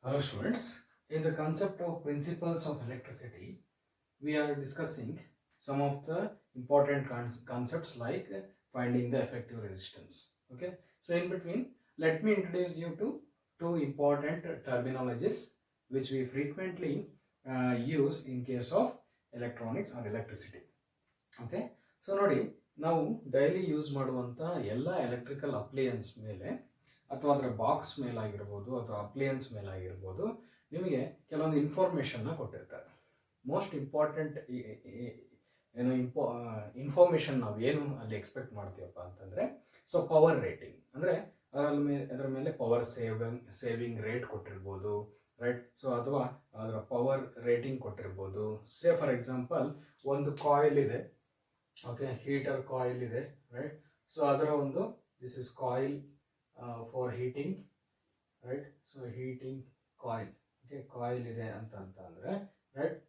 Hello students, in the concept of principles of electricity, we are discussing some of the important concepts like finding the effective resistance. Okay, so in between, let me introduce you to two important terminologies which we frequently use in case of electronics or electricity. Okay, so ನೋಡಿ ನಾವು daily use ಮಾಡುವಂಥ ಎಲ್ಲ electrical appliances ಮೇಲೆ ಅಥವಾ ಅದರ box ಮೇಲಾಗಿರ್ಬೋದು ಅಥವಾ appliances ಮೇಲಾಗಿರ್ಬೋದು ನಿಮಗೆ ಕೆಲವೊಂದು ಇನ್ಫಾರ್ಮೇಷನ್ನ ಕೊಟ್ಟಿರ್ತಾರೆ. ಮೋಸ್ಟ್ ಇಂಪಾರ್ಟೆಂಟ್ ಏನು ಇನ್ಫಾರ್ಮೇಷನ್ ನಾವು ಏನು ಅಲ್ಲಿ ಎಕ್ಸ್ಪೆಕ್ಟ್ ಮಾಡ್ತೀವಪ್ಪ ಅಂತಂದರೆ, ಸೊ ಪವರ್ ರೇಟಿಂಗ್ ಅಂದರೆ ಅದರ ಮೇಲೆ ಪವರ್ ಸೇವಿಂಗ್ ರೇಟ್ ಕೊಟ್ಟಿರ್ಬೋದು, ರೈಟ್. ಸೊ ಅಥವಾ ಅದರ ಪವರ್ ರೇಟಿಂಗ್ ಕೊಟ್ಟಿರ್ಬೋದು. ಸೇ ಫಾರ್ ಎಕ್ಸಾಂಪಲ್ ಒಂದು ಕಾಯಿಲ್ ಇದೆ, ಓಕೆ, ಹೀಟರ್ ಕಾಯಿಲ್ ಇದೆ, ರೈಟ್. ಸೊ ಅದರ ಒಂದು this is coil for heating, right. So heating coil, okay, coil ಇದೆ ಅಂತಂದ್ರೆ ರೈಟ್.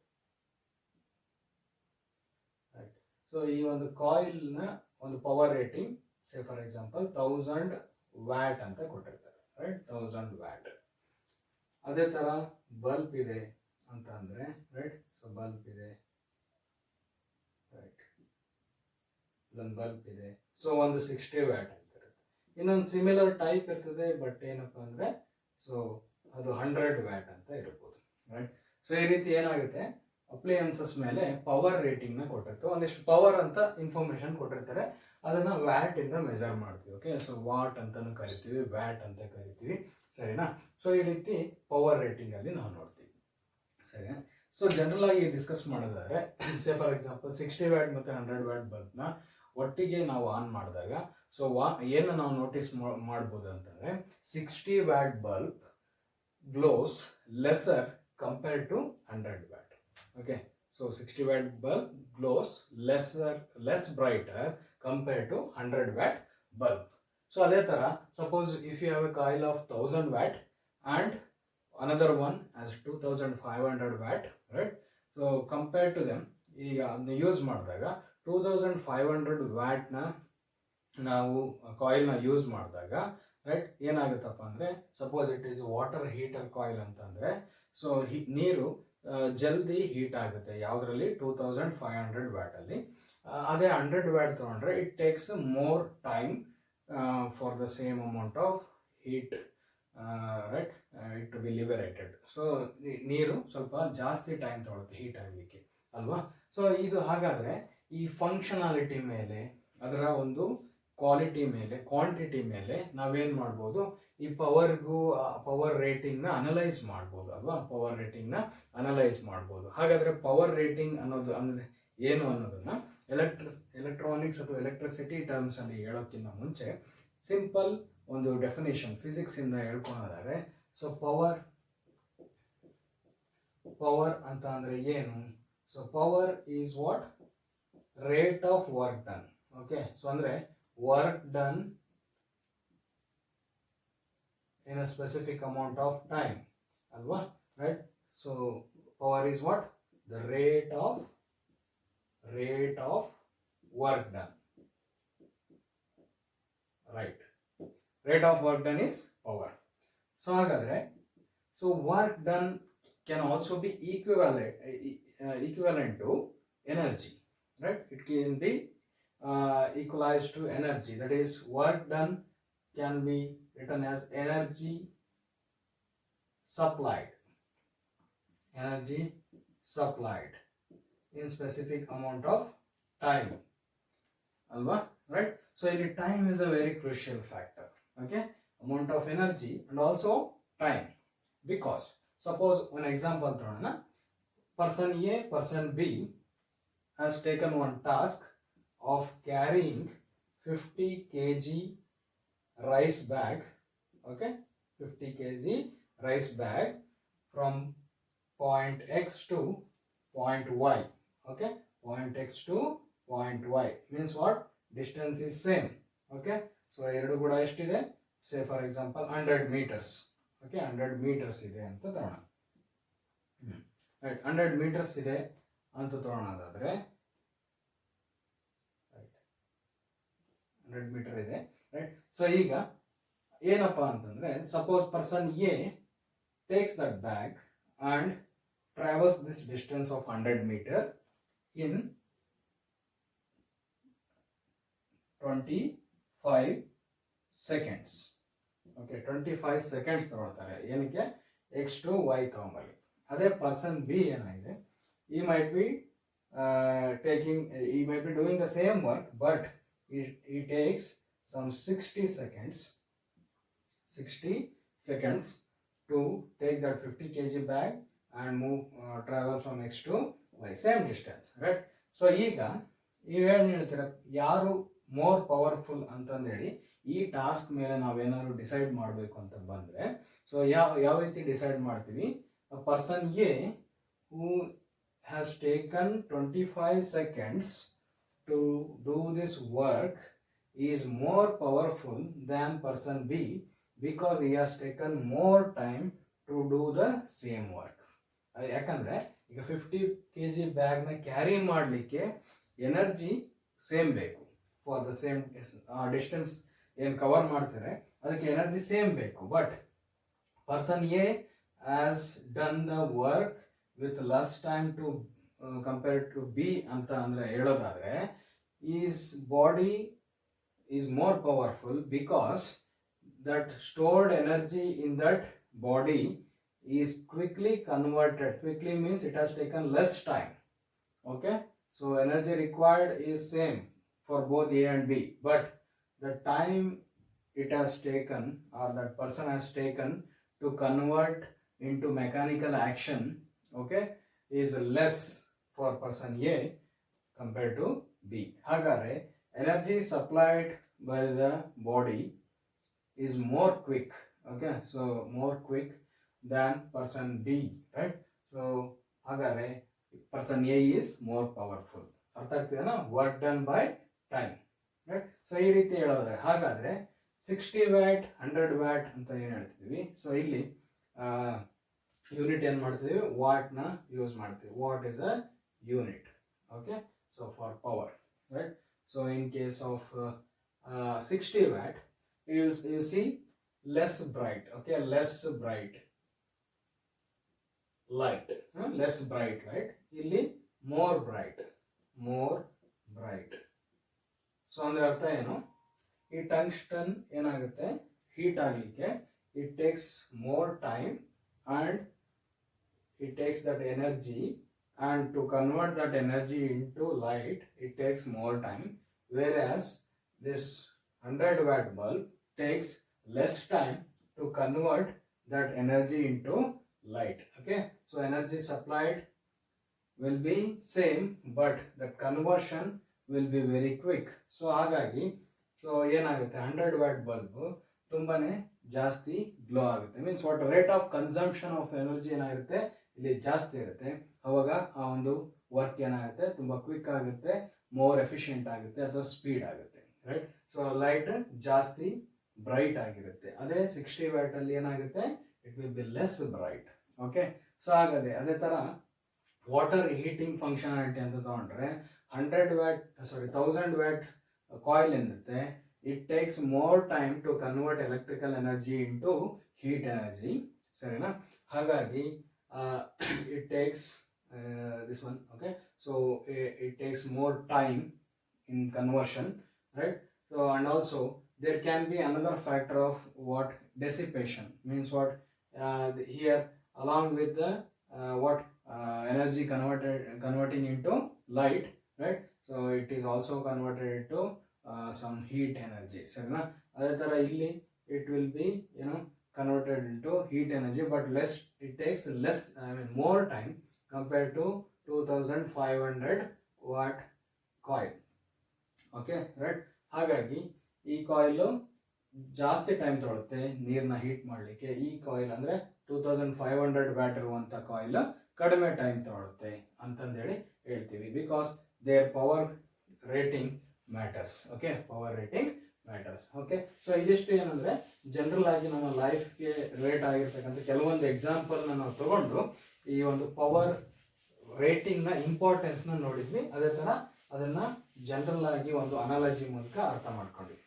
ರೈಟ್. ಸೊ ಈ ಒಂದು ಕಾಯಿಲ್ನ ಒಂದು power rating say for example 1000 watt ಅಂತ ಕೊಟ್ಟಿರ್ತಾರೆ, ರೈಟ್. 1000 ವ್ಯಾಟ್. ಅದೇ ತರ ಬಲ್ಬ್ ಇದೆ ಅಂತ ಅಂದ್ರೆ, ರೈಟ್. ಸೊ ಬಲ್ಬ್ ಇದೆ, ರೈಟ್. ಒಂದು ಬಲ್ಬ್ ಇದೆ, ಸೊ ಒಂದು 60 ವ್ಯಾಟ್ ಅಂತ ಇರುತ್ತೆ. ಇನ್ನೊಂದು ಸಿಮಿಲರ್ ಟೈಪ್ ಇರ್ತದೆ, ಬಟ್ ಏನಪ್ಪಾ ಅಂದ್ರೆ ಸೊ ಅದು 100 ವ್ಯಾಟ್ ಅಂತ ಇರ್ಬೋದು, ರೈಟ್. ಸೊ ಈ ರೀತಿ ಏನಾಗುತ್ತೆ, ಅಪ್ಲಯನ್ಸಸ್ ಮೇಲೆ ಪವರ್ ರೇಟಿಂಗ್ ನ ಕೊಟ್ಟಿರ್ತಾರೆ. ಒಂದಿಷ್ಟು ಪವರ್ ಅಂತ ಇನ್ಫಾರ್ಮೇಶನ್ ಕೊಟ್ಟಿರ್ತಾರೆ, ಅದನ್ನ ವ್ಯಾಟ್ ಇಂದ ಮೆಜರ್ ಮಾಡ್ತೀವಿ. ಓಕೆ, ಸೊ ವಾಟ್ ಅಂತಾನು ಕರಿತೀವಿ, ವ್ಯಾಟ್ ಅಂತ ಕರಿತೀವಿ, ಸರಿನಾ. ಸೊ ಈ ರೀತಿ ಪವರ್ ರೇಟಿಂಗ್ ಅಲ್ಲಿ ನಾವು ನೋಡ್ತೀವಿ, ಸರಿನಾ. ಸೊ ಜನರಲ್ ಆಗಿ ಡಿಸ್ಕಸ್ ಮಾಡೋದಾದ್ರೆ, ಸೇ ಫಾರ್ ಎಕ್ಸಾಂಪಲ್ 60 ವ್ಯಾಟ್ ಮತ್ತೆ 100 ವ್ಯಾಟ್ ಬಲ್ಬ್ನ ಒಟ್ಟಿಗೆ ನಾವು ಆನ್ ಮಾಡಿದಾಗ ಸೊ ಏನು ನಾವು ನೋಟಿಸ್ ಮಾಡ್ಬೋದು ಅಂತಂದ್ರೆ 60 watt bulb glows lesser compared to 100 watt. Okay, so 60 watt bulb glows less brighter compared to 100 watt bulb. So ಅದೇ ತರ suppose if you have a coil of 1000 watt and another one as 2500 watt, right. So compared to them, ಈಗ ಅದನ್ನ use ಮಾಡಿದಾಗ 2500 watt ನ ನಾವು coil ನ use ಮಾಡಿದಾಗ, right, ಏನಾಗುತ್ತಪ್ಪ ಅಂದ್ರೆ suppose it is water heater coil ಅಂತಂದ್ರೆ ಸೊ ನೀರು ಜಲ್ದಿ ಹೀಟ್ ಆಗುತ್ತೆ ಯಾವ್ದ್ರಲ್ಲಿ 2500 ವ್ಯಾಟ್ ಅಲ್ಲಿ. ಅದೇ 100 ವ್ಯಾಟ್ ತಗೊಂಡ್ರೆ it takes more time for the same amount of heat, right, it to be liberated. So ನೀರು ಸ್ವಲ್ಪ ಜಾಸ್ತಿ ಟೈಮ್ ತಗೊಳುತ್ತೆ ಹೀಟ್ ಆಗಲಿಕ್ಕೆ, ಅಲ್ವಾ. ಸೊ ಇದು ಹಾಗಾದ್ರೆ ಈ ಫಂಕ್ಷನಾಲಿಟಿ ಮೇಲೆ, ಅದರ ಒಂದು ಕ್ವಾಲಿಟಿ ಮೇಲೆ, ಕ್ವಾಂಟಿಟಿ ಮೇಲೆ ನಾವೇನ್ ಮಾಡ್ಬೋದು, ಈ ಪವರ್ ರೇಟಿಂಗ್ ನ ಅನಲೈಸ್ ಮಾಡ್ಬೋದು, ಅಲ್ವಾ. ಪವರ್ ರೇಟಿಂಗ್ ನ ಅನಲೈಸ್ ಮಾಡ್ಬೋದು. ಹಾಗಾದ್ರೆ ಪವರ್ ರೇಟಿಂಗ್ ಅನ್ನೋದು ಅಂದ್ರೆ ಏನು ಅನ್ನೋದನ್ನ ಎಲೆಕ್ಟ್ರಾನಿಕ್ಸ್ ಅಥವಾ ಎಲೆಕ್ಟ್ರಿಸಿಟಿ ಟರ್ಮ್ಸ್ ಅಲ್ಲಿ ಹೇಳೋಕ್ಕಿಂತ ಮುಂಚೆ ಸಿಂಪಲ್ ಒಂದು ಡೆಫಿನೇಷನ್ ಫಿಸಿಕ್ಸ್ ಇಂದ ಹೇಳ್ಕೊಳ್ಳೋದಾದ್ರೆ, ಸೊ ಪವರ್ ಅಂತ ಅಂದ್ರೆ ಏನು? So power is what? Rate of work done. Okay, so ಅಂದ್ರೆ work done in a specific amount of time, ಅಲ್ವಾ, right. So power is what? The rate of work done, right. Rate of work done is power. So ಹಾಗಾದ್ರೆ so work done can also be equivalent to energy, right. It can be equalized to energy. That is, work done can be written as energy supplied in specific amount of time, alva, right. So ಇಲ್ಲಿ time is a very crucial factor. Okay, amount of energy and also time, because suppose one example ತಗೊಳ್ಳೋಣ. person A, person B has taken one task of carrying 50 kg rice bag, okay, 50 kg rice bag from point X to point Y. Okay, point X to point Y means what? Distance is same. Okay, so ಎರಡು ಕೂಡ ಎಷ್ಟಿದೆ? ಸೇ for example 100 meters. Okay, 100 meters ಇದೆ ಅಂತ ತಗೋಣ, right. 100 meters ಇದೆ ಅಂತ ತಗೊಳ್ಳೋದಾದ್ರೆ, right, 100 meter ಇದೆ, right. So ಈಗ ಏನಪ್ಪಾ ಅಂತಂದ್ರೆ suppose person A takes that bag and travels this distance of 100 meter in 25 seconds. Okay, 25 seconds ತಗೊಳ್ತಾರೆ ಏನಕ್ಕೆ x to y ತಗೊಂಬಲ್ಲಿ. ಅದೇ ಪರ್ಸನ್ ಬಿ ಏನಾಗಿದೆ, he might be doing the same work, but he takes some 60 seconds to take that 50 kg bag and move travel from x to y, same distance, right? So ಈಗ ಏನು ಹೇಳ್ತೀರ, ಯಾರು more powerful ಅಂತಂದೇಳಿ ಈ task ಮೇಲೆ ನಾವೇನಾದ್ರು decide ಮಾಡಬೇಕು ಅಂತ ಬಂದರೆ, ಸೊ ಯಾವ ರೀತಿ ಡಿಸೈಡ್ ಮಾಡ್ತೀವಿ, person A who has taken 25 seconds to do this work is more powerful than person B because he has taken more time to do the same work. ಯಾಕಂದರೆ ಈಗ 50 kg ಬ್ಯಾಗ್ನ carry ಮಾಡಲಿಕ್ಕೆ energy same ಬೇಕು, for the same distance ಏನು cover ಮಾಡ್ತಾರೆ ಅದಕ್ಕೆ energy same ಬೇಕು. But person A has done the work with less time to compared to B ಅಂತ ಅಂದರೆ ಹೇಳೋದಾದರೆ, is body is more powerful because that stored energy in that body is quickly converted. Quickly means it has taken less time. Okay, so energy required is same for both A and B, but the time it has taken or that person has taken to convert into mechanical action, okay, is less for person A compared to B. Hagare energy supplied by the body is more quick, okay, so more quick than person B, right? So hagare person A is more powerful. ಅರ್ಥ ಆಗ್ತಿದೆನಾ? Work done by time, right? So ಈ ರೀತಿ ಹೇಳೋದ್ರೆ ಹಾಗಾದರೆ 60 watt 100 watt ಅಂತ ಏನು ಹೇಳ್ತಿದ್ವಿ, so ಇಲ್ಲಿ unit ಏನು ಮಾಡ್ತಿದ್ವಿ, ವಾಟ್ನ ಯೂಸ್ ಮಾಡ್ತೀವಿ. Watt is a unit, okay, so for power, right? So in case of 60 watt you see less bright, okay, less bright light, less bright light. ಇಲ್ಲಿ ಮೋರ್ ಬ್ರೈಟ್ ಸೊ ಅಂದರೆ ಅರ್ಥ ಏನು, ಈ ಟಂಗ್ಸ್ಟನ್ ಏನಾಗುತ್ತೆ, ಹೀಟ್ ಆಗಲಿಕ್ಕೆ it takes more time and it takes that energy, and to convert that energy into light it takes more time, whereas this 100 watt bulb takes less time to convert that energy into light. Okay, so energy supplied will be same but the conversion will be very quick. So ಹಾಗಾಗಿ so ಏನಾಗುತ್ತೆ, 100 watt bulb ತುಂಬಾನೇ ಜಾಸ್ತಿ glow ಆಗುತ್ತೆ. Means what rate of consumption of energy ಏನಾಗುತ್ತೆ ಇಲ್ಲಿ ಜಾಸ್ತಿ ಇರುತ್ತೆ. ಅವಾಗ ಆ ಒಂದು ವರ್ಕ್ ಏನಾಗುತ್ತೆ ತುಂಬ ಕ್ವಿಕ್ ಆಗುತ್ತೆ, ಮೋರ್ ಎಫಿಷಿಯೆಂಟ್ ಆಗುತ್ತೆ ಅಥವಾ ಸ್ಪೀಡ್ ಆಗುತ್ತೆ, ರೈಟ್? ಸೊ ಲೈಟ್ ಜಾಸ್ತಿ ಬ್ರೈಟ್ ಆಗಿರುತ್ತೆ. ಅದೇ 60 ವ್ಯಾಟ್ ಅಲ್ಲಿ ಏನಾಗುತ್ತೆ, it will be less bright. Okay, so ಹಾಗಾದರೆ ಅದೇ ಥರ ವಾಟರ್ ಹೀಟಿಂಗ್ ಫಂಕ್ಷನಾಲಿಟಿ ಅಂತ ತಗೊಂಡ್ರೆ 1000 ವ್ಯಾಟ್ ಕಾಯಿಲ್ ಏನಿರುತ್ತೆ, it takes more time to convert electrical energy into heat energy, ಸರಿನಾ? ಹಾಗಾಗಿ it takes this one, okay, so it takes more time in conversion, right? So and also there can be another factor of what dissipation means, what here along with the energy converting into light, right? So it is also converted into some heat energy, sarina? Adhe tara illi it will be converted into heat energy, but it takes less, more time compared to 2500 watt coil. Okay, right? ಹಾಗಾಗಿ ಈ ಕಾಯಿಲು ಜಾಸ್ತಿ time ತೊಗೊಳುತ್ತೆ ನೀರನ್ನ heat ಮಾಡಲಿಕ್ಕೆ. ಈ coil ಅಂದರೆ 2500 watt ಇರುವಂಥ coil ಕಡಿಮೆ time ತೊಗೊಳುತ್ತೆ ಅಂತಂದೇಳಿ ಹೇಳ್ತೀವಿ. Because there power rating matters. Okay, power rating matters. Okay, so ಇದಿಷ್ಟು ಏನಂದರೆ ಜನರಲ್ ಆಗಿ ನಮ್ಮ ಲೈಫ್ಗೆ ರಿಲೇಟ್ ಆಗಿರ್ತಕ್ಕಂಥ ಕೆಲವೊಂದು ಎಕ್ಸಾಂಪಲ್ನ ನಾವು ತಗೊಂಡು ಈ ಒಂದು ಪವರ್ ರೇಟಿಂಗ್ನ ಇಂಪಾರ್ಟೆನ್ಸ್ನ ನೋಡಿದ್ವಿ. ಅದೇ ಥರ ಅದನ್ನು ಜನರಲ್ ಆಗಿ ಒಂದು ಅನಾಲಜಿ ಮೂಲಕ ಅರ್ಥ ಮಾಡ್ಕೊಂಡ್ವಿ.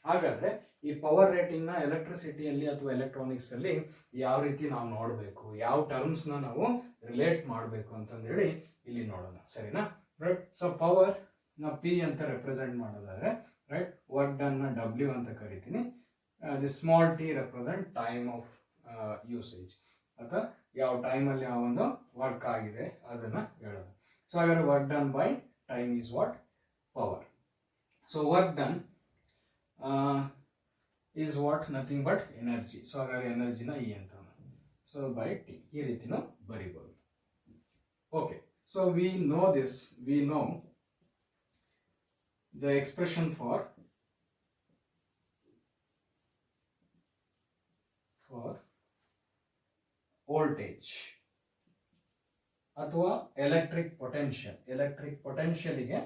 ಹಾಗಾದ್ರೆ ಈ ಪವರ್ ರೇಟಿಂಗ್ ನ ಎಲೆಕ್ಟ್ರಿಸಿಟಿಯಲ್ಲಿ ಅಥವಾ ಎಲೆಕ್ಟ್ರಾನಿಕ್ಸ್ ಅಲ್ಲಿ ಯಾವ ರೀತಿ ನಾವು ನೋಡಬೇಕು, ಯಾವ ಟರ್ಮ್ಸ್ ನ ನಾವು ರಿಲೇಟ್ ಮಾಡಬೇಕು ಅಂತಂದೇಳಿ ಇಲ್ಲಿ ನೋಡೋಣ, ಸರಿನಾ? ರೈಟ್. ಸೊ ಪವರ್ ನ ಪಿ ಅಂತ ರೆಪ್ರೆಸೆಂಟ್ ಮಾಡೋದಾದ್ರೆ, ರೈಟ್, ವರ್ಕ್ ಡನ್ ನ ಡಬ್ಲ್ಯೂ ಅಂತ ಕರಿತೀನಿ. The small T represent time of usage, ಅಥವಾ ಯಾವ ಟೈಮಲ್ಲಿ ಆ ಒಂದು ವರ್ಕ್ ಆಗಿದೆ ಅದನ್ನ ಹೇಳೋದು. ಸೊ ಹಾಗಾದ್ರೆ work done by time is what? Power. So work done is what? Nothing but energy. So ಹಾಗಾದ್ರೆ ಎನರ್ಜಿನ ಇ ಅಂತ, ಸೊ ಬೈ ಟಿ ಈ ರೀತಿನೂ ಬರೀಬಹುದು. Okay, so we know this, we know the expression for voltage ಅಥವಾ electric potential. Electric ಪೊಟೆನ್ಷಿಯಲ್ಗೆ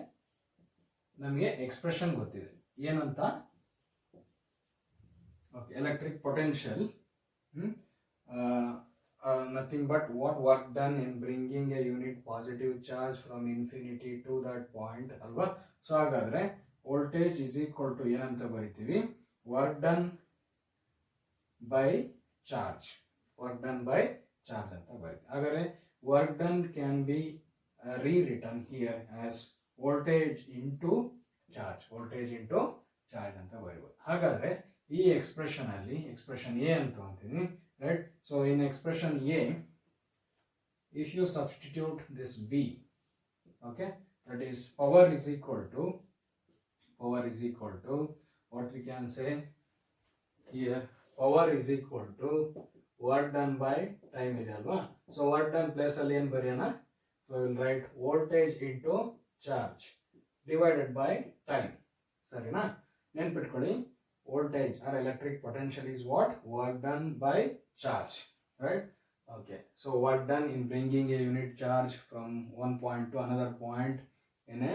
ನಮಗೆ expression ಗೊತ್ತಿದೆ, ಏನಂತ? Electric potential nothing but what? Work done in bringing a unit positive charge from infinity to that point, ಅಲ್ವಾ? So ಹಾಗಾದ್ರೆ voltage is equal to ಏನಂತ ಬರಿತೀವಿ? Work done by charge. Work done by charge ಅಂತ ಬರೀತೀವಿ. ಹಾಗಾದ್ರೆ work done can be rewritten here as voltage into charge. Voltage into charge ಅಂತ ಬರೀಬಹುದು. ಹಾಗಾದ್ರೆ ಈ ಎಕ್ಸ್ಪ್ರೆಷನ್ ಅಲ್ಲಿ ಎಕ್ಸ್ಪ್ರೆಷನ್ ಎ ಅಂತ ಅಂತೀನಿ, right? So in expression A, if you substitute this b, okay, that is power is equal to what we can say here, power is equal to work done by time ಇದೆ ಅಲ್ವಾ? So work done place ಅಲ್ಲಿ ಏನು ಬರೆಯೋಣ? So will write voltage into charge divided by time, ಸರಿನಾ? ನೆನ್ಪಿಟ್ಕೊಳ್ಳಿ, voltage or electric potential is what? Work done by charge, right? Okay, so work done in bringing a unit charge from one point to another point in a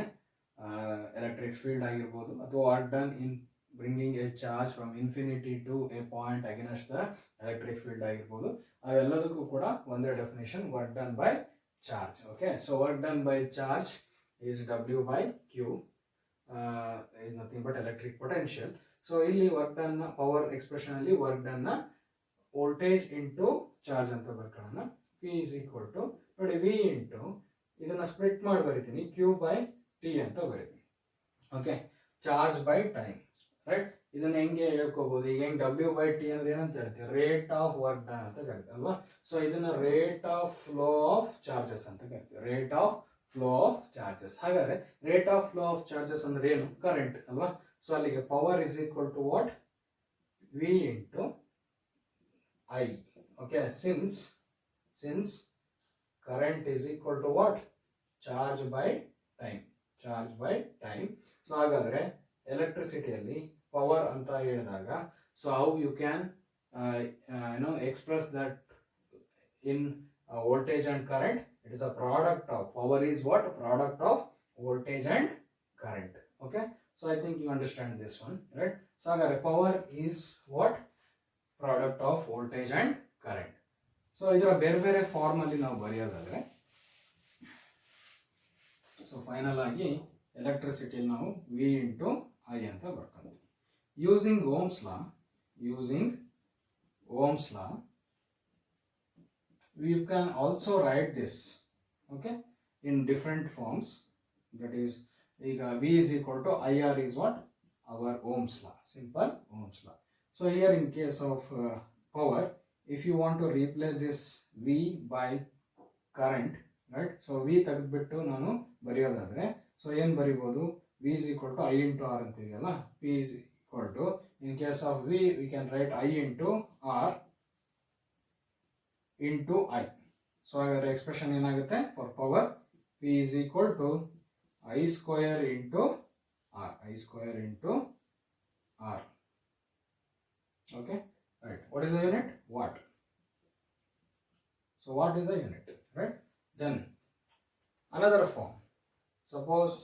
electric field ಆಗಿರ್ಬೋದು, ಅಥವಾ work done in bringing a charge from infinity to a point against the electric field ಆಗಿರ್ಬೋದು. ಅವೆಲ್ಲದಕ್ಕೂ ಕೂಡ ಒಂದೇ definition, work done by charge. Okay, so work done by charge is W by Q, is nothing but electric potential. So ಇಲ್ಲಿ work done ನ power expression ಅಲ್ಲಿ work done ನ voltage into charge ಅಂತ ಬರ್ಕೊಳ್ಳೋಣ. P is equal to, ನೋಡಿ, V into ಇದನ್ನ split ಮಾಡಿ ಬರಿತೀನಿ, Q ಬೈ T ಅಂತ ಬರೀತೀನಿ. Okay, charge by time, right? ಇದನ್ನ ಹೆಂಗೆ ಹೇಳ್ಕೋಬಹುದು? ಈಗ ಹೆಂಗ್ W ಬೈ ಟಿ ಅಂದ್ರೆ ಏನಂತ ಹೇಳ್ತೀವಿ? ರೇಟ್ ಆಫ್ ವರ್ಕ್ ಡನ್ ಅಂತ ಕರಿತೀವಿ ಅಲ್ವಾ? ಸೊ ಇದನ್ನ rate of flow of charges ಅಂತ ಕರಿತೀವಿ, rate of flow of charges. ಹಾಗಾದ್ರೆ rate of flow of charges ಅಂದ್ರೆ ಏನು? ಕರೆಂಟ್ ಅಲ್ವಾ? ಸೊ ಅಲ್ಲಿಗೆ power is equal to what? V into I. Okay, since current is equal to what? Charge by time, charge by time. So ಹಾಗಾದ್ರೆ ಎಲೆಕ್ಟ್ರಿಸಿಟಿಯಲ್ಲಿ power ಅಂತ ಹೇಳಿದಾಗ, so how you can express that in voltage and current? It is a product of, power is what? Product of voltage and current. Okay, so I think you understand this one, right? So agare power is what? Product of voltage and current. So idra ಬೇರೆ form ಅಲ್ಲಿ ನಾವು ಬರೆಯೋದಾದ್ರೆ, so final ಆಗಿ electricity ನಾವು V into I ಅಂತ ಬರ್ಕೊಂತೀವಿ. Using Ohm's law we can also write this, okay, in different forms. That is, V is equal to IR is what? Our Ohm's law, simple Ohm's law. So here in case of power, if you want to replace this V by current, right? So V ತೆಗೆದ್ಬಿಟ್ಟು ನಾನು ಬರೆಯೋದಾದ್ರೆ, so ಏನು ಬರಿಬೋದು? V is equal to I into R ಅಂತ ಇದೆಯಲ್ಲ, P is equal to, in case of V we can write I into R into I. So ಹಾಗಾದ್ರೆ expression ಏನಾಗುತ್ತೆ? For power P is equal to I square into R, I square into R. Okay, right. What is the unit? Watt. So watt is the unit, right? Then another form, suppose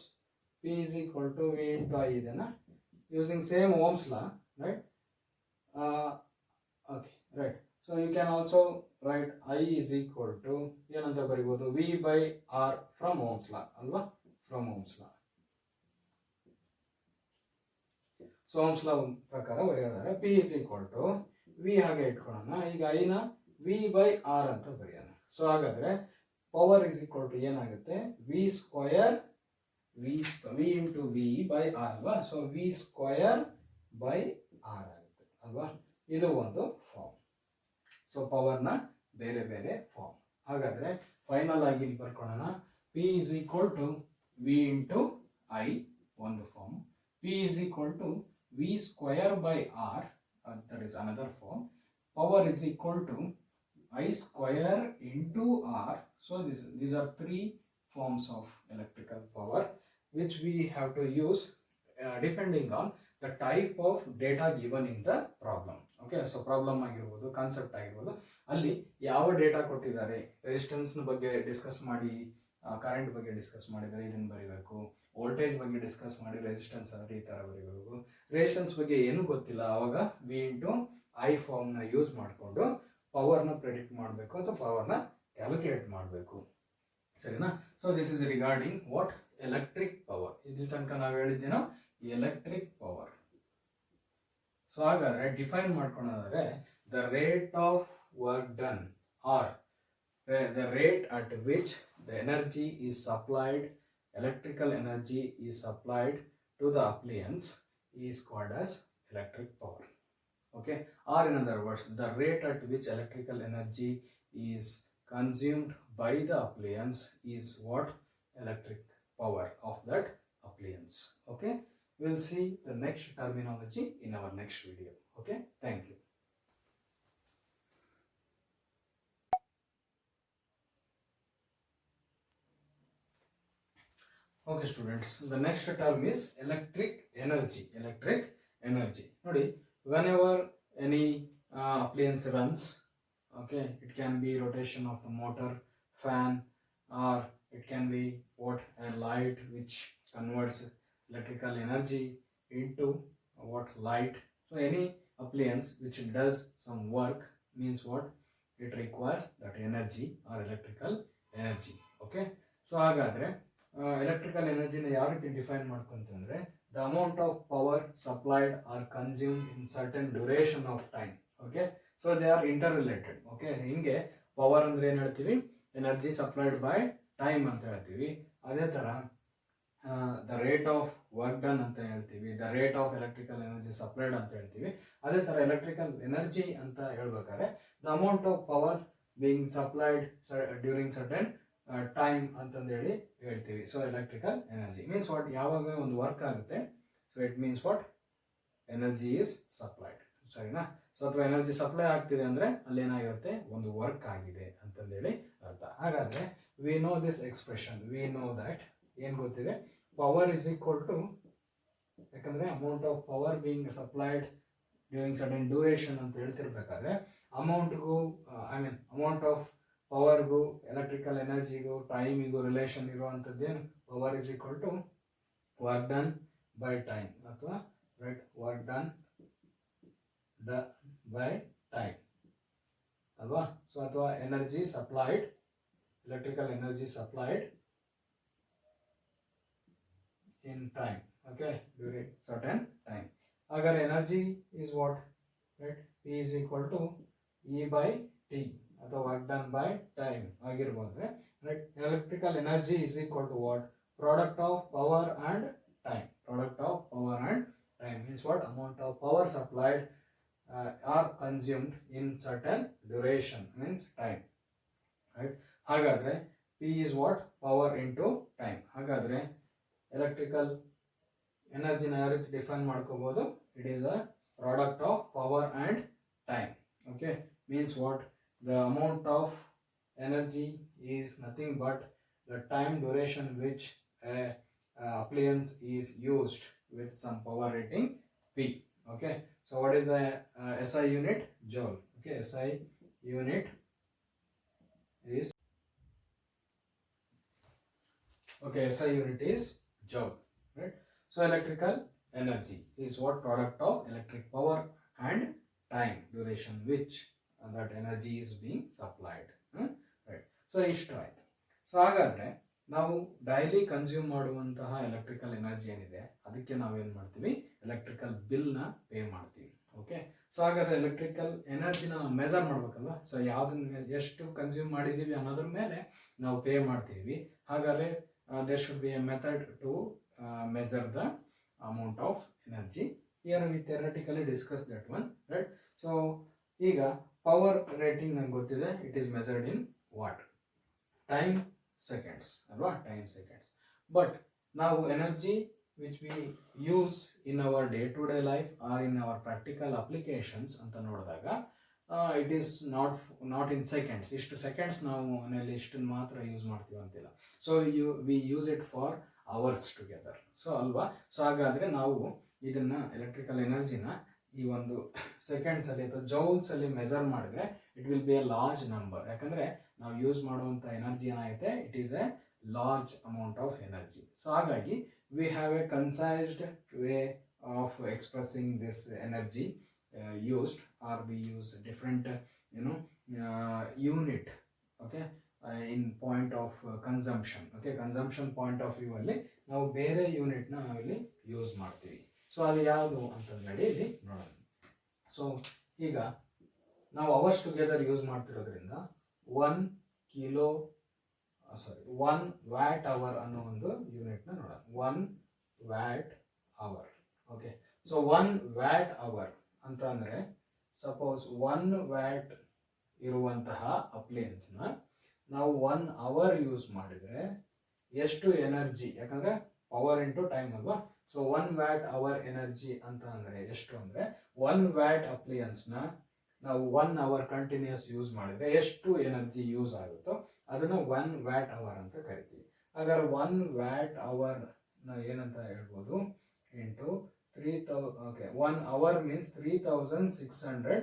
P is equal to V into I ಇದನ್ನ using same Ohm's law, right? Okay, right. So you can also write I is equal to ಏನಂತ ಬರಿಬಹುದು? V by R from Ohm's law ಅಲ್ವಾ? From Ohm's law. So Ohm's law ಪ್ರಕಾರ ಬರೆಯೋದಾದ್ರೆ P is equal to V ಹಾಗೆ ಇಟ್ಕೊಳ್ಳೋಣ. ಈಗ ಐನ V by R ಅಂತ ಬರೆಯೋಣ. ಸೊ ಹಾಗಾದ್ರೆ ಪವರ್ ಇಸ್ ಈಕ್ವಲ್ ಟು ಏನಾಗುತ್ತೆ, V square V into V by R ಅಲ್ವಾ. So V square by R ಆಗುತ್ತೆ ಅಲ್ವಾ. ಇದು ಒಂದು ಫಾರ್ಮ್. ಸೊ ಪವರ್ನ ಬೇರೆ ಬೇರೆ ಫಾರ್ಮ್. ಹಾಗಾದ್ರೆ ಫೈನಲ್ ಆಗಿ ಇಲ್ಲಿ ಬರ್ಕೊಳ್ಳೋಣ. P is equal to V into I ಒಂದು form, P is equal to V square by R, that is another form. Power is equal to I square into R. So these are three forms of electrical power which we have to use depending on the type of data given in the problem. Okay, so problem ಆಗಿರ್ಬೋದು, concept ಆಗಿರ್ಬೋದು, ಅಲ್ಲಿ ಯಾವ data ಕೊಟ್ಟಿದ್ದಾರೆ, resistance ಬಗ್ಗೆ discuss ಮಾಡಿ, current ಬಗ್ಗೆ discuss ಮಾಡಿದರೆ ಇದನ್ನು ಬರೀಬೇಕು, ವೋಲ್ಟೇಜ್ ಬಗ್ಗೆ ಡಿಸ್ಕಸ್ ಮಾಡಿ ರೆಸಿಸ್ಟೆನ್ಸ್ ಅಂದರೆ ಈ ಥರ ಬರೀಬೇಕು. ರೆಸಿಸ್ಟೆನ್ಸ್ ಬಗ್ಗೆ ಏನೂ ಗೊತ್ತಿಲ್ಲ, ಆವಾಗ ವಿ ಇಂಟು ಐ ಫಾರ್ಮ್ನ ಯೂಸ್ ಮಾಡಿಕೊಂಡು ಪವರ್ನ ಪ್ರೆಡಿಕ್ಟ್ ಮಾಡಬೇಕು ಅಥವಾ ಪವರ್ನ ಕ್ಯಾಲ್ಕುಲೇಟ್ ಮಾಡಬೇಕು. ಸರಿನಾ. So this is regarding what electric power. ಇಲ್ಲಿ ತನಕ ನಾವು ಹೇಳಿದ್ದೇನೋ ಎಲೆಕ್ಟ್ರಿಕ್ ಪವರ್. ಸೊ ಹಾಗಾದ್ರೆ ಡಿಫೈನ್ ಮಾಡ್ಕೊಳ್ಳೋದಾದ್ರೆ the rate of work done or the rate at which the energy is supplied, electrical energy is supplied to the appliance is called as electric power. Okay, or in other words, the rate at which electrical energy is consumed by the appliance is what electric power of that appliance. Okay, we'll see the next terminology in our next video. Okay, thank you. Okay students, the next term is electric energy. Electric energy. Nodi, whenever any appliance runs, okay, it can be rotation of the motor, fan, or it can be what a light which converts electrical energy into what light. So any appliance which does some work means what it requires that energy or electrical energy. Okay, so hagadre electrical energy na yav riti define ಮಾಡ್ಕೊಂತಂದ್ರೆ the amount of power supplied or consumed in certain duration of time. Okay, so they are interrelated. Okay, ಹಿಂಗೆ power ಅಂದ್ರೆ ಏನು ಹೇಳ್ತೀವಿ, energy supplied by time ಅಂತ ಹೇಳ್ತೀವಿ. ಅದೇ ತರ the rate of work done ಅಂತ ಹೇಳ್ತೀವಿ, the rate of electrical energy supplied ಅಂತ ಹೇಳ್ತೀವಿ. ಅದೇ ತರ ಎಲೆಕ್ಟ್ರಿಕಲ್ ಎನರ್ಜಿ ಅಂತ ಹೇಳ್ಬೇಕಾದ್ರೆ the amount of power being supplied during certain time ಅಂತಂದೇಳಿ ಹೇಳ್ತೀವಿ. So electrical energy means what, ಯಾವಾಗ ಒಂದು ವರ್ಕ್ ಆಗುತ್ತೆ, so it means what energy is supplied. ಸರಿನಾ. ಸೊ ಅಥವಾ ಎನರ್ಜಿ ಸಪ್ಲೈ ಆಗ್ತಿದೆ ಅಂದರೆ ಅಲ್ಲಿ ಏನಾಗಿರುತ್ತೆ, ಒಂದು ವರ್ಕ್ ಆಗಿದೆ ಅಂತಂದೇಳಿ ಅರ್ಥ. ಹಾಗಾದರೆ we know this expression, we know that ಏನು ಗೊತ್ತಿದೆ, ಪವರ್ ಇಸ್ ಈಕ್ವಲ್ ಟು, ಯಾಕಂದರೆ amount of power being supplied during certain duration ಅಂತ ಹೇಳ್ತಿರ್ಬೇಕಾದ್ರೆ ಅಮೌಂಟ್ಗೂ ಅಮೌಂಟ್ ಆಫ್ ಪವರ್ಗೂ ಎಲೆಕ್ಟ್ರಿಕಲ್ ಎನರ್ಜಿಗೂ ಟೈಮಿಗೂ ರಿಲೇಷನ್ ಇರುವಂಥದ್ದೇನು, power is equal to work done by time ಅಥವಾ rate work done by time ಅಲ್ವಾ. ಸೊ ಅಥವಾ energy supplied, electrical energy supplied in time. Okay, during certain time. ಹಾಗಾದ್ರೆ energy is what, right, P is equal to E by T ಅಥವಾ work done by time ಆಗಿರ್ಬೋದ್ರೆ, right. Electrical energy is equal to what, product of power and time. Product of power and time means what, amount of power supplied or consumed in certain duration means time, right. ಹಾಗಾದ್ರೆ P is what, power into time. ಹಾಗಾದ್ರೆ electrical energy ನ ಯಾವ ರೀತಿ define ಮಾಡ್ಕೋಬಹುದು, it is a product of power and time. Okay, means what, the amount of energy is nothing but the time duration which appliance is used with some power rating P. Okay, so what is the SI unit, joule. Okay, SI unit is, okay, SI unit is joule, right. So electrical energy is what, product of electric power and time duration which that energy is being supplied, right. So ಇಷ್ಟು ಆಯ್ತು. So ಹಾಗಾದ್ರೆ ನಾವು daily consume ಮಾಡುವಂತಹ electrical energy ಏನಿದೆ ಅದಕ್ಕೆ ನಾವೇನು ಮಾಡ್ತೀವಿ, electrical ಬಿಲ್ನ ಪೇ ಮಾಡ್ತೀವಿ. ಓಕೆ, ಸೊ ಹಾಗಾದ್ರೆ ಎಲೆಕ್ಟ್ರಿಕಲ್ ಎನರ್ಜಿನ ನಾವು ಮೆಜರ್ ಮಾಡ್ಬೇಕಲ್ವ. ಸೊ ಯಾವ್ದನ್ನ ಎಷ್ಟು ಕನ್ಸ್ಯೂಮ್ ಮಾಡಿದ್ದೀವಿ ಅನ್ನೋದ್ರ ಮೇಲೆ ನಾವು ಪೇ ಮಾಡ್ತೀವಿ. ಹಾಗಾದ್ರೆ there should be a method to measure the amount of energy. Here we theoretically discuss that one, right? So ಈಗ ಪವರ್ ರೇಟಿಂಗ್ ನಂಗೆ ಗೊತ್ತಿದೆ, it is measured in watt, time seconds ಅಲ್ವಾ, ಟೈಮ್ ಸೆಕೆಂಡ್ಸ್. ಬಟ್ ನಾವು energy which we use in our day to day life or in our practical applications ಅಂತ ನೋಡಿದಾಗ it is not in seconds. ಇಷ್ಟು seconds ನಾವು ಮನೆಯಲ್ಲಿ ಇಷ್ಟನ್ನು ಮಾತ್ರ use ಮಾಡ್ತೀವಿ ಅಂತಿಲ್ಲ. So we use it for hours together. So ಅಲ್ವಾ, ಸೊ ಹಾಗಾದರೆ ನಾವು ಇದನ್ನ ಎಲೆಕ್ಟ್ರಿಕಲ್ ಎನರ್ಜಿನ ಈ ಒಂದು ಸೆಕೆಂಡ್ಸ್ ಅಲ್ಲಿ ಅಥವಾ ಜೌಲ್ಸ್ ಅಲ್ಲಿ ಮೆಜರ್ ಮಾಡಿದ್ರೆ it will be a large number. ಯಾಕಂದ್ರೆ ನಾವು ಯೂಸ್ ಮಾಡುವಂಥ ಎನರ್ಜಿ ಏನಾಗುತ್ತೆ, it is a large amount of energy. So ಹಾಗಾಗಿ we have a concised way of expressing this energy used, or we use different unit, okay, in point of consumption. Okay, consumption point of view ಅಲ್ಲಿ ನಾವು ಬೇರೆ unit ನ ನಾವಿಲ್ಲಿ use ಮಾಡ್ತೀವಿ. So ಅದು ಯಾವುದು ಅಂತ ಹೇಳಿ ಇಲ್ಲಿ ನೋಡೋಣ. ಸೊ ಈಗ ನಾವು ಅವರ್ಸ್ ಟುಗೆದರ್ ಯೂಸ್ ಮಾಡ್ತಿರೋದ್ರಿಂದ 1 ವ್ಯಾಟ್ ಅವರ್ ಅನ್ನೋ ಒಂದು ಯೂನಿಟ್ ನ ನೋಡೋಣ. 1 watt hour. Okay, so 1 watt hour ಅಂತ ಅಂದರೆ ಸಪೋಸ್ 1 ವ್ಯಾಟ್ ಇರುವಂತಹ ಅಪ್ಲಯನ್ಸ್ನ ನಾವು 1 ಅವರ್ ಯೂಸ್ ಮಾಡಿದರೆ ಎಷ್ಟು ಎನರ್ಜಿ, ಯಾಕಂದರೆ ಪವರ್ ಇಂಟು ಟೈಮ್ ಅಲ್ವಾ. ಸೊ 1 ವ್ಯಾಟ್ ಅವರ್ ಎನರ್ಜಿ ಅಂತ ಅಂದರೆ ಎಷ್ಟು ಅಂದರೆ 1 ವ್ಯಾಟ್ ಅಪ್ಲಯನ್ಸ್ನ ನಾವು 1 ಅವರ್ ಕಂಟಿನ್ಯೂಸ್ ಯೂಸ್ ಮಾಡಿದರೆ ಎಷ್ಟು ಎನರ್ಜಿ ಯೂಸ್ ಆಗುತ್ತೋ ಅದನ್ನು 1 ವ್ಯಾಟ್ ಅವರ್ ಅಂತ ಕರಿತೀವಿ. ಹಾಗಾದ್ರೆ 1 ವ್ಯಾಟ್ ಅವರ್ನ ಏನಂತ ಹೇಳ್ಬೋದು, into 3000. Okay, 1 hour means 3600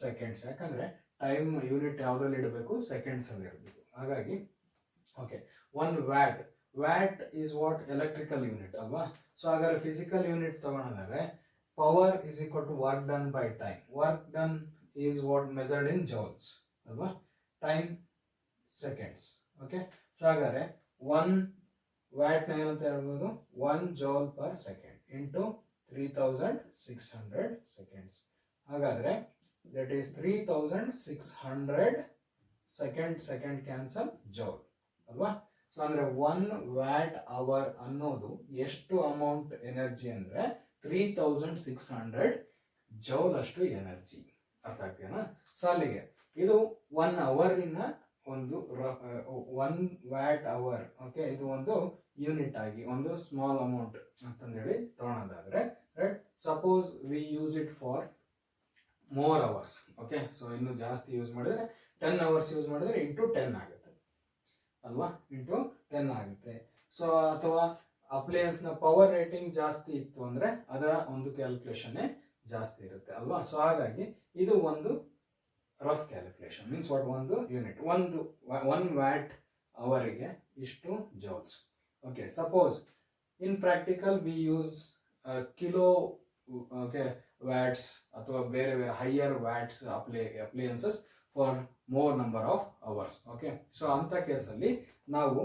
seconds. ಯಾಕಂದರೆ ಟೈಮ್ ಯೂನಿಟ್ ಯಾವುದ್ರಲ್ಲಿ ಇಡಬೇಕು, ಸೆಕೆಂಡ್ಸ್ ಅಲ್ಲಿ ಇಡಬೇಕು. ಹಾಗಾಗಿ okay, 1 watt is what, electrical unit ಅಲ್ವಾ. ಸೊ ಹಾಗಾದ್ರೆ ಫಿಸಿಕಲ್ ಯೂನಿಟ್ ತಗೊಳೋದಾದ್ರೆ power is equal to work done by time. Work done is what measured in joules ಅಲ್ವಾ, ಟೈಮ್ ಸೆಕೆಂಡ್ಸ್. ಓಕೆ, ಸೊ ಹಾಗಾದ್ರೆ 1 ವ್ಯಾಟ್ನ ಏನಂತ ಹೇಳ್ಬೋದು, 1 joule per second into 3600 seconds. ಹಾಗಾದ್ರೆ that is 3600 second cancel joule ಅಲ್ವಾ. So ಅಂದ್ರೆ 1 watt hour ಅನ್ನೋದು ಎಷ್ಟು ಅಮೌಂಟ್ ಎನರ್ಜಿ ಅಂದ್ರೆ 3600 ಜೌಲ್ ಅಷ್ಟು ಎನರ್ಜಿ. ಅರ್ಥ ಆಗ್ತೀನಾ? ಸೊ ಅಲ್ಲಿಗೆ ಇದು 1 ಅವರಿನ ಒಂದು 1 ವ್ಯಾಟ್ ಅವರ್. ಓಕೆ, ಇದು ಒಂದು ಯೂನಿಟ್ ಆಗಿ ಒಂದು ಸ್ಮಾಲ್ ಅಮೌಂಟ್ ಅಂತಂದೇಳಿ ತಗೊಳೋದಾದ್ರೆ, right, suppose we use it for more hours. Okay, so ಇನ್ನು ಜಾಸ್ತಿ ಯೂಸ್ ಮಾಡಿದ್ರೆ 10 ಅವರ್ಸ್ ಯೂಸ್ ಮಾಡಿದ್ರೆ ಇಂಟು 10 ಆಗುತ್ತೆ ಅಲ್ವಾ, ಇಂಟು 10 ಆಗುತ್ತೆ. ಸೊ ಅಥವಾ ಅಪ್ಲಯನ್ಸ್ನ ಪವರ್ ರೇಟಿಂಗ್ ಜಾಸ್ತಿ ಇತ್ತು ಅಂದ್ರೆ ಅದರ ಒಂದು ಕ್ಯಾಲ್ಕುಲೇಷನ್ ಜಾಸ್ತಿ ಇರುತ್ತೆ ಅಲ್ವಾ. ಸೊ ಹಾಗಾಗಿ ಇದು ಒಂದು ರಫ್ ಕ್ಯಾಲ್ಕುಲೇಷನ್ ಮೀನ್ಸ್ ವಾಟ್, ಒಂದು ಯೂನಿಟ್, 1 ವ್ಯಾಟ್ ಅವರಿಗೆ ಇಷ್ಟು joules. Okay, suppose in practical we use kilo okay watts ಅಥವಾ ಬೇರೆ ಬೇರೆ higher watts appliances for more number of hours. Okay, so ಅಂಥ ಕೇಸಲ್ಲಿ ನಾವು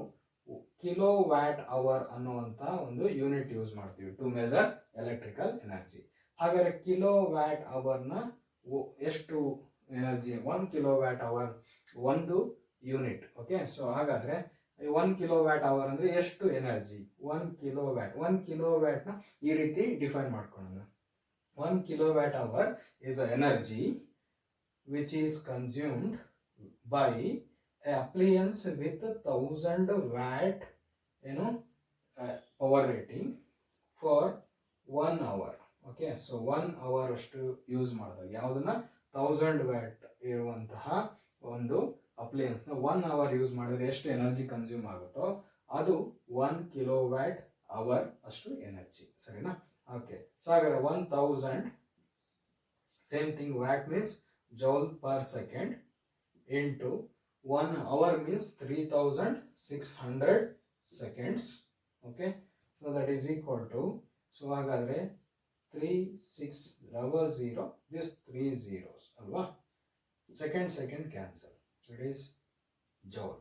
ಕಿಲೋ ವ್ಯಾಟ್ ಅವರ್ ಅನ್ನುವಂಥ ಒಂದು ಯೂನಿಟ್ ಯೂಸ್ ಮಾಡ್ತೀವಿ ಟು ಮೆಜರ್ ಎಲೆಕ್ಟ್ರಿಕಲ್ ಎನರ್ಜಿ. ಹಾಗಾದ್ರೆ ಕಿಲೋ ವ್ಯಾಟ್ ಅವರ್ನ ಎಷ್ಟು ಎನರ್ಜಿ, 1 ಕಿಲೋ ವ್ಯಾಟ್ ಅವರ್ ಒಂದು ಯೂನಿಟ್. ಓಕೆ, ಸೊ ಹಾಗಾದ್ರೆ 1 ಕಿಲೋ ವ್ಯಾಟ್ ಅವರ್ ಅಂದ್ರೆ ಎಷ್ಟು ಎನರ್ಜಿ, 1 ಕಿಲೋ ವ್ಯಾಟ್ನ ಈ ರೀತಿ ಡಿಫೈನ್ ಮಾಡ್ಕೊಳ್ಳೋಣ. 1 kilo watt hour is a energy which is consumed by a appliance with 1000 watt power rating for 1 hour. Okay, so 1 hour ಅಷ್ಟು use ಮಾಡಿದಾಗ ಯಾವುದನ್ನ 1000 watt ಇರುವಂತಹ ಒಂದು ಅಪ್ಲಯನ್ಸ್ ನ 1 ಅವರ್ ಯೂಸ್ ಮಾಡಿದ್ರೆ ಎಷ್ಟು ಎನರ್ಜಿ ಕನ್ಸ್ಯೂಮ್ ಆಗುತ್ತೋ ಅದು 1 ಕಿಲೋ ವ್ಯಾಟ್ ಅವರ್ ಅಷ್ಟು ಎನರ್ಜಿ. ಸರಿನಾ? ಓಕೆ, ಸೊ ಹಾಗಾದ್ರೆ 1000 same thing, watt means joule per second into 1 hour means 3600 seconds. Okay, so that is equal to, so hagadre 3600, this 3 zeros alva, second cancel, so it is joule.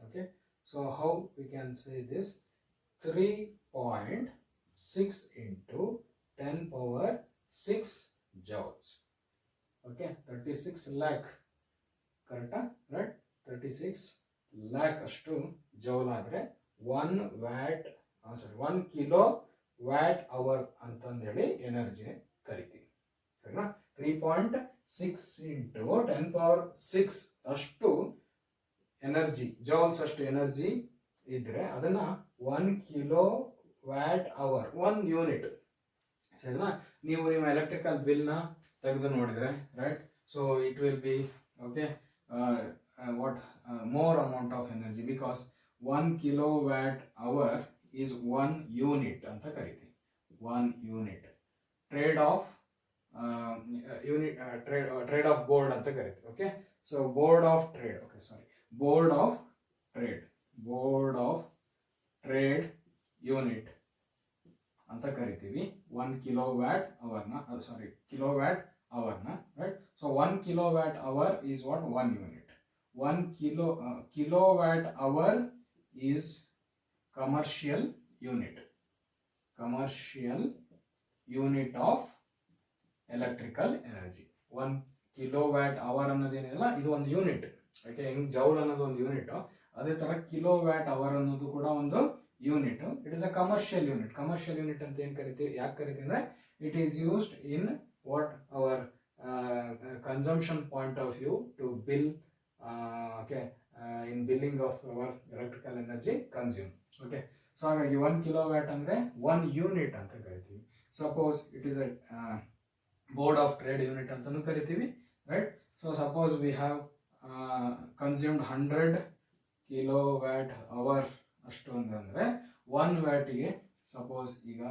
Okay, so how we can say this, 3.6 into 10 power 6 joules. Okay, 36 lakh, correct, right? 36 lakh ಅಷ್ಟು joule ಆದ್ರೆ 1 watt, ಸಾರಿ 1 kilo watt hour ಅಂತಂದೇಳಿ energy ಕರಿತೀವಿ, ಸರಿನಾ? 3.6 into 10 power 6 ಅಷ್ಟು energy, joules ಅಷ್ಟು energy ಇದ್ರೆ ಅದನ್ನ 1 kilo watt hour, 1 unit, ಸರಿನಾ? ನೀವು ನಿಮ್ಮ ಎಲೆಕ್ಟ್ರಿಕಲ್ ಬಿಲ್ ನ ತೆಗೆದು ನೋಡಿದ್ರೆ, right, so it will B okay what more amount of energy because 1 kilowatt hour is 1 unit ಅಂತ ಕರಿತೀವಿ, 1 unit. Trade of trade of board ಅಂತ ಕರಿತೀವಿ. Okay, so board of trade, okay sorry, board of unit ಅಂತ ಕರಿತೀವಿ 1 kilowatt ಅವರ್ನ, sorry kilowatt ಅವರ್ನ, right? So 1 kilowatt hour is what? 1 unit. 1 kilowatt hour is commercial unit of electrical energy. 1 kilowatt hour ಅನ್ನೋದೇನಿಲ್ಲ, ಇದು ಒಂದು unit. Okay, ಹೆಂಗ್ joule ಅನ್ನೋದು ಒಂದು unit, ಅದೇ ತರ ಕಿಲೋವ್ಯಾಟ್ ಅವರ್ ಅನ್ನೋದು ಕೂಡ ಒಂದು unit. It is a commercial unit. Commercial unit ಅಂತ ಏನ್ ಕರಿತೀವಿ, ಯಾಕೆ ಕರಿತೀವಿ ಅಂದ್ರೆ it is used in watt hour consumption point of view to bill, in billing of our electrical energy consumed. Okay, so ಹಾಗಾಗಿ 1 ಕಿಲೋವ್ಯಾಟ್ ಅಂದ್ರೆ 1 ಯೂನಿಟ್ ಅಂತ ಕರಿತೀವಿ. Suppose it is a board of trade unit ಅಂತಾನೂ ಕರಿತೀವಿ, right? So suppose we have consumed 100 kilowatt hour ಅಷ್ಟು ಅಂತಂದ್ರೆ 1 ವ್ಯಾಟಿಗೆ suppose ಈಗ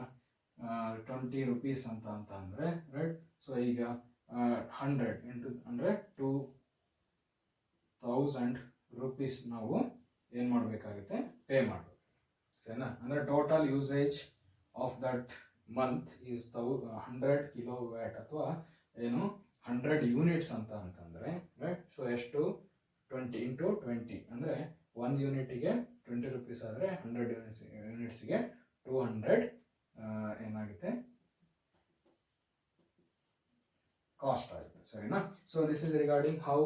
20 rupees ಅಂತ ಅಂದ್ರೆ, ರೈಟ್? ಸೊ ಈಗ 100 into 100 2000 rupees ನಾವು ಏನ್ ಮಾಡಬೇಕಾಗುತ್ತೆ, ಪೇ ಮಾಡಬೇಕು, ಸರಿನಾ? ಅಂದ್ರೆ total usage of that month is 100 kilowatt ಅಥವಾ ಏನು 100 ಯೂನಿಟ್ಸ್ ಅಂತ ಅಂತಂದ್ರೆ, ರೈಟ್? ಸೊ ಎಷ್ಟು? 20 into 20 ಅಂದ್ರೆ 1 ಯೂನಿಟ್ಗೆ 20 rupees ಆದ್ರೆ 100 ಯೂನಿಟ್ಸ್ಗೆ 200 ಏನಾಗುತ್ತೆ, ಕಾಸ್ಟ್ ಆಗುತ್ತೆ, ಸರಿನಾ? So this is regarding how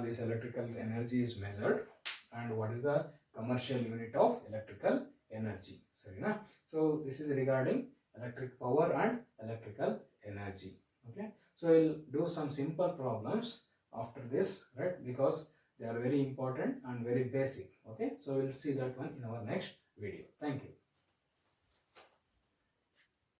this electrical energy is measured and what is the commercial unit of electrical energy, sarina? So this is regarding electric power and electrical energy. Okay, so we'll do some simple problems after this, right? Because they are very important and very basic. Okay, so we'll see that one in our next